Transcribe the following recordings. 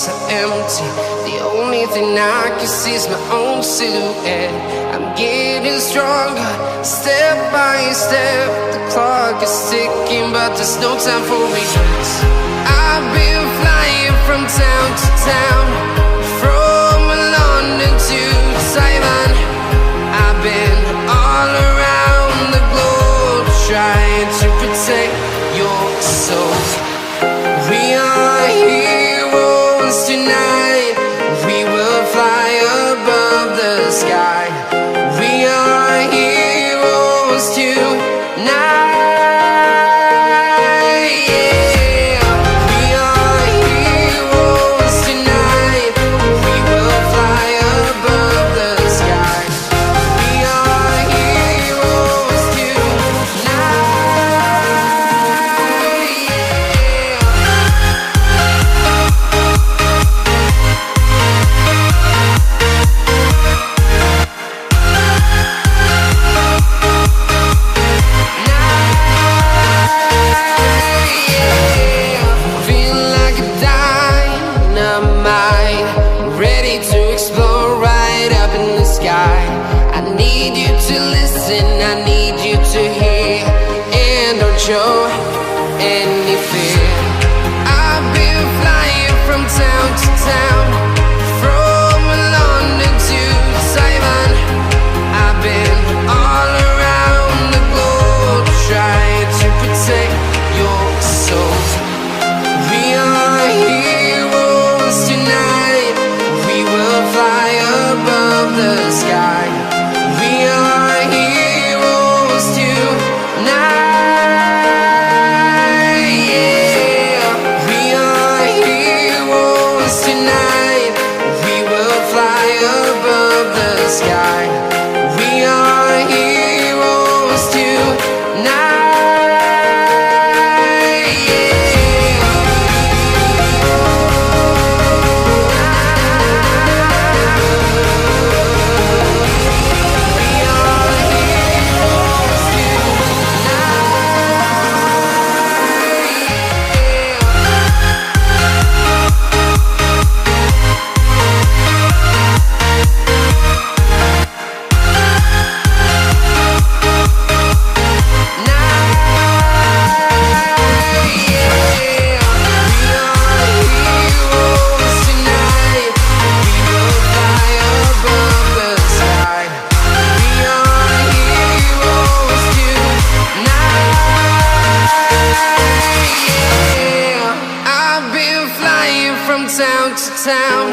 streets are empty. The only thing I can see is my own silhouette. I'm getting stronger, step by step. The clock is ticking, but there's no time for regrets. I've been flying from town to town, from London to Taiwan. I've been all around the globe, trying to protect your soul. We are heroes tonight. We will fly above the sky. We are heroes tonight. Show any fear. I've been flying from town to town, from London to Taiwan. I've been all around the globe, trying to protect your soul. We are heroes tonight. We will fly above the sky. We are heroes tonight. Sky. We are heroes tonight. Town to town,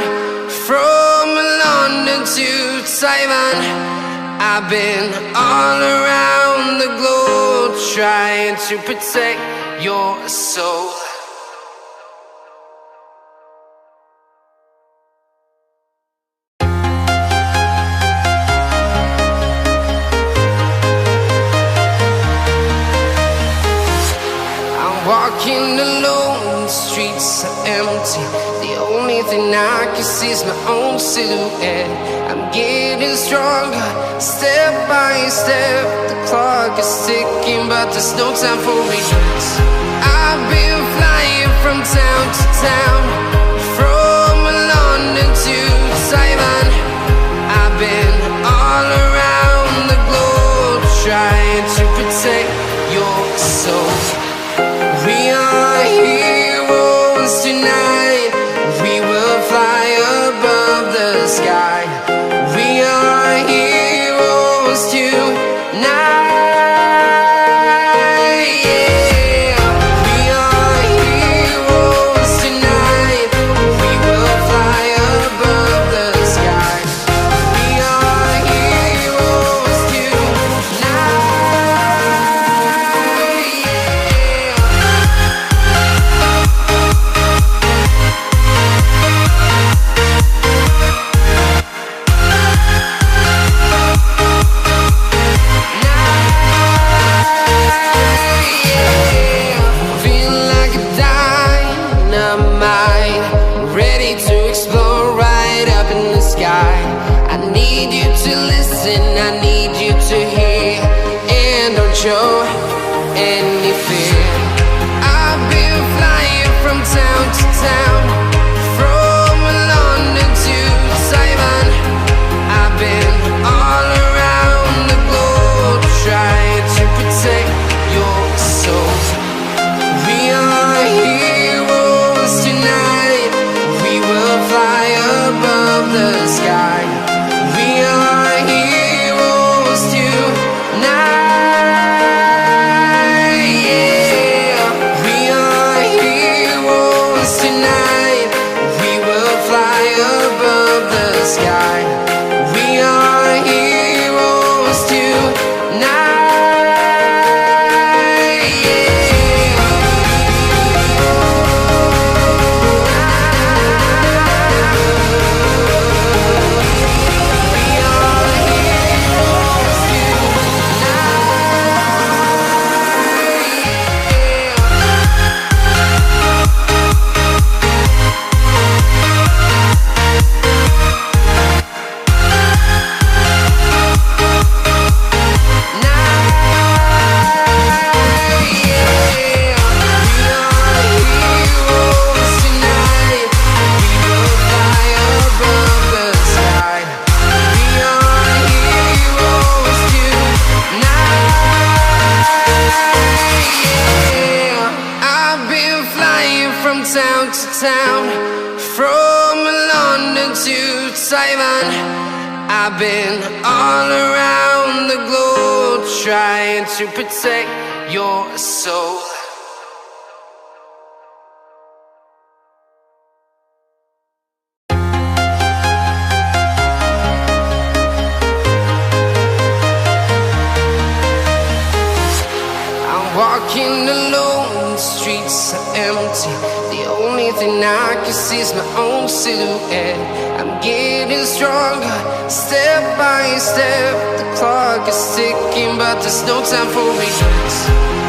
from London to Taiwan. I've been all around the globe, trying to protect your soul. I'm walking alone, the streets are empty. The only thing I can see is my own silhouette. I'm getting stronger, step by step. The clock is ticking, but there's no time for regrets. I've been flying from town to town, from London to Taiwan. I've been all around the globe, trying to protect your soul. We are heroes tonight. We will fly above the sky. We are heroes tonight. We are heroes tonight. We will fly above the sky. We are heroes show any fear. I've been flying from town to town, from town, from London to Taiwan. I've been all around the globe trying to protect your soul. Walking alone, the streets are empty. The only thing I can see is my own silhouette. I'm getting stronger, step by step. The clock is ticking, but there's no time for regrets.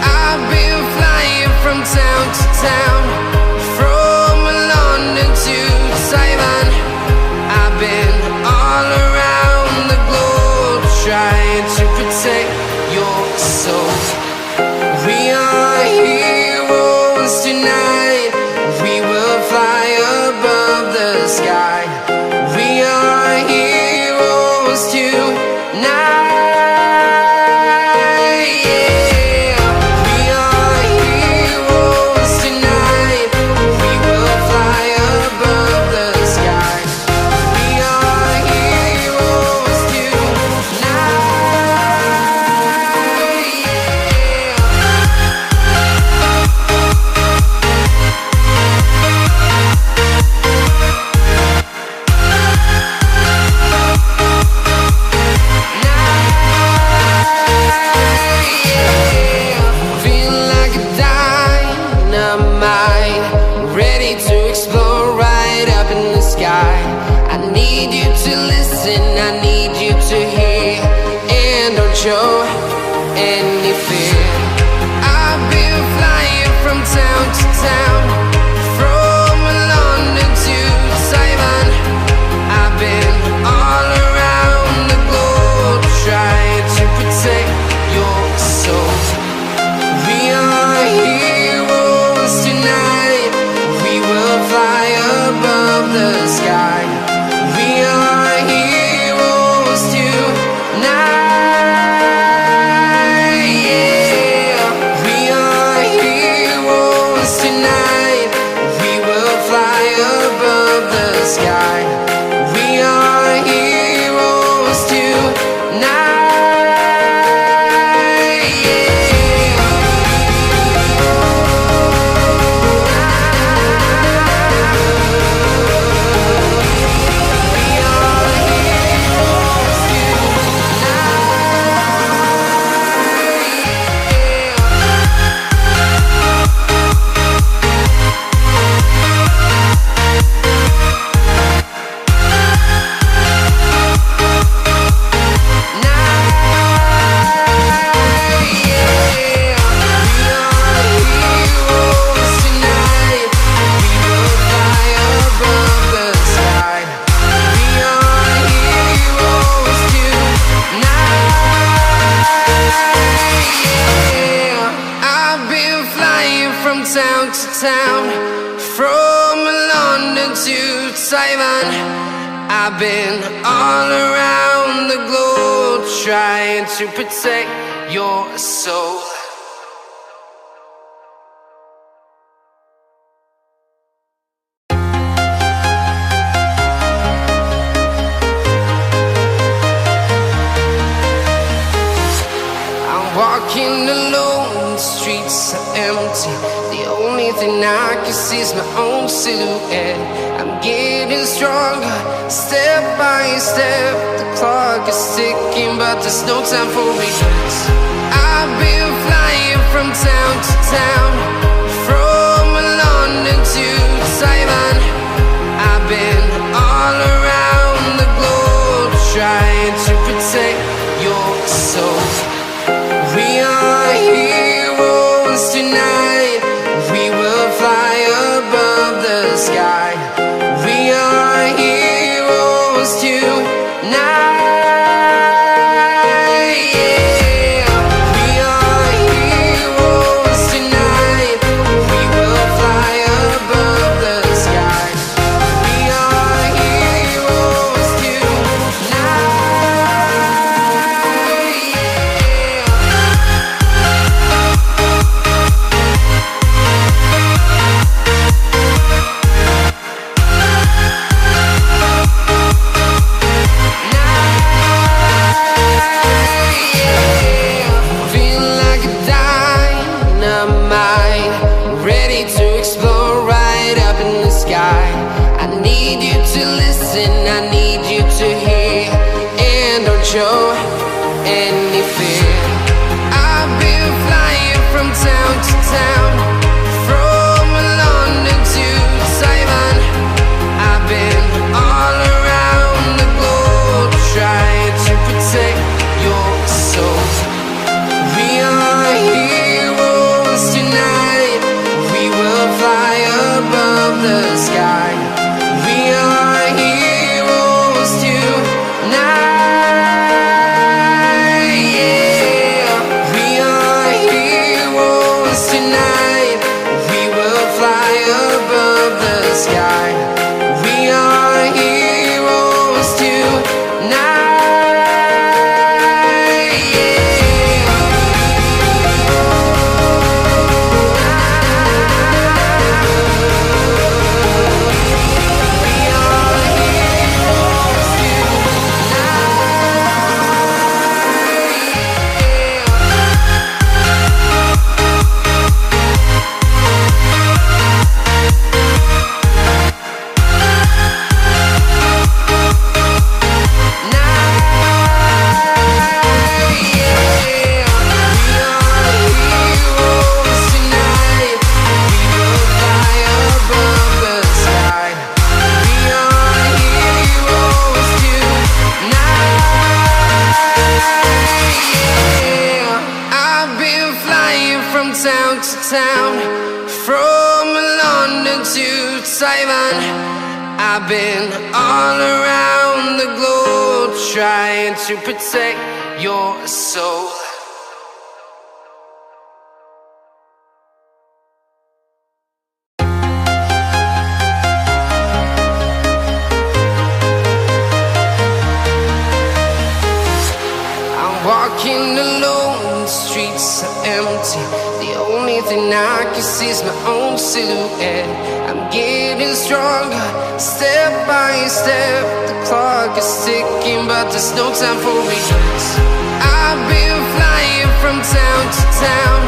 I've been flying from town to town, from London to Taiwan. I've been all around the globe trying to protect your soul. We are heroes tonight. We will fly above the sky. We are heroes tonight. Yeah. We are heroes tonight. We will fly above the sky. We are heroes tonight. I need you to listen, I need you to hear, and don't show any fear. I've been flying from town to town, from London to Taiwan. I've been all around the globe trying to protect your soul. We are heroes tonight. We will fly above the sky. We are heroes tonight. Yeah. We are heroes tonight. We will fly above the sky. We are heroes tonight. Town to town, from London to Taiwan. I've been all around the globe trying to protect your soul. I'm walking alone, the streets are empty. The only thing I can see is my own silhouette. I'm getting stronger, step by step. The clock is ticking, but there's no time for regrets. I've been flying from town to town, from London to Taiwan. I've been all around the globe trying to protect your soul. We are heroes tonight. We will fly above the sky. We are heroes tonight. Yeah. We are heroes tonight. know any fear. I've been flying from town to town, from London to Taiwan. I've been all around the globe trying to protect your soul. We are heroes tonight. We will fly above the sky. We are heroes tonight. Yeah. We are heroes tonight. We will fly above the sky. We are heroes tonight. Town to town, from London to Taiwan. I've been all around the globe trying to protect your soul. I'm walking alone, the streets are empty. The only thing I can see is my own silhouette. I'm getting stronger, step by step. The clock is ticking, but there's no time for regrets. I've been flying from town to town,